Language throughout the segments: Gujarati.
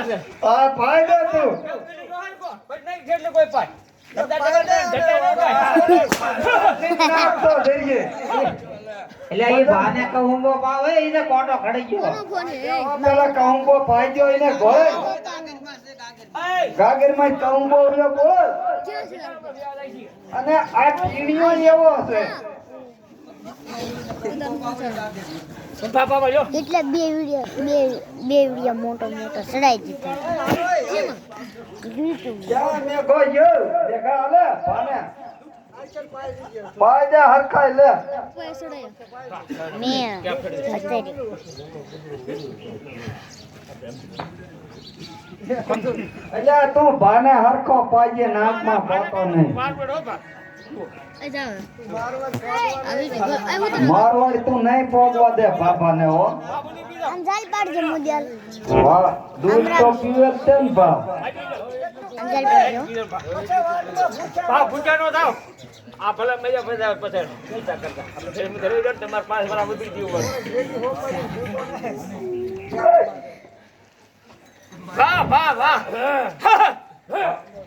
આ ફાયદો તું નહીં જેટલે કોઈ પાય નાખતો જઈએ એટલે એ ભાને કહુંબો પાવે એને કોટો ખડી ગયો પેલા કહુંબો પાઈ ગયો એને ગોળ ગાગર માં કહુંબો એટલે બોલ અને આ કીડીઓ એવો હશે એટલે બે વિડિયો મોટો ચડાઈ દીધા જા મે ગયો દેખા આલે પાને પાઈ દે હરખાઈ લે મે અત્યારે અલ્યા તું ભાને હરખો પાઈએ નાકમાં પાતો નહીં મારવાડી તું નહીં પોગવા દે બાબાને હો આમ જાલ પાડજે મુદિયાલ વાહ દૂધ તો પીવે છે ને બા આમ જાલ પાડજો બા ભૂખ્યા નો થાવ આ ભલે મજા મજા પછી ચિંતા કરતા આપણે ફેર માં ધરી દો તમાર પાસ વાળા ઉભી દીવું વાહ વાહ વાહ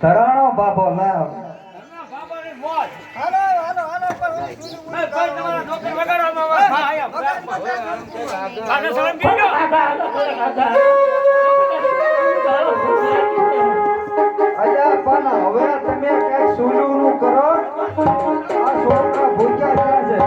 તરાણો બાબો ના બાબાની મોજ હાલો મેં કોઈ તમારા નોકરી વગાડવામાં હા આયા આને સલામ કીધો અલ્યા પણ હવે તમે કઈ સુલુનું કરો આ છોકરા ભૂખ્યા છે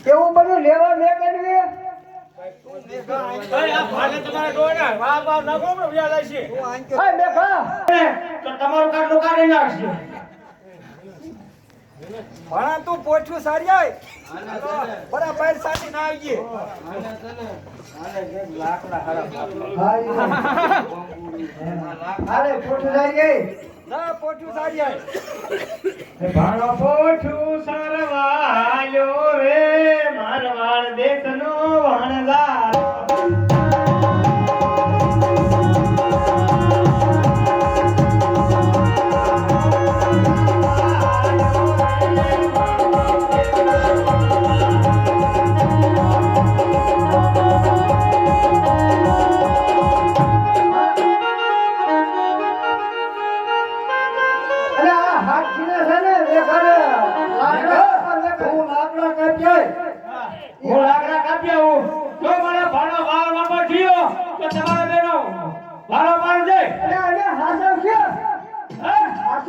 કેવું બધું લેવા મે કરવી તમારું કાર્ડ કાઢી નાખશે ભણા તું પોઠું સારી આય બરાબર સાથી ના આવી અરે પોઠું સારી ગઈ ના પોઠું સારી આય ભાણો પોઠું સરવાયો રે મારવાડ દેશનો વણલા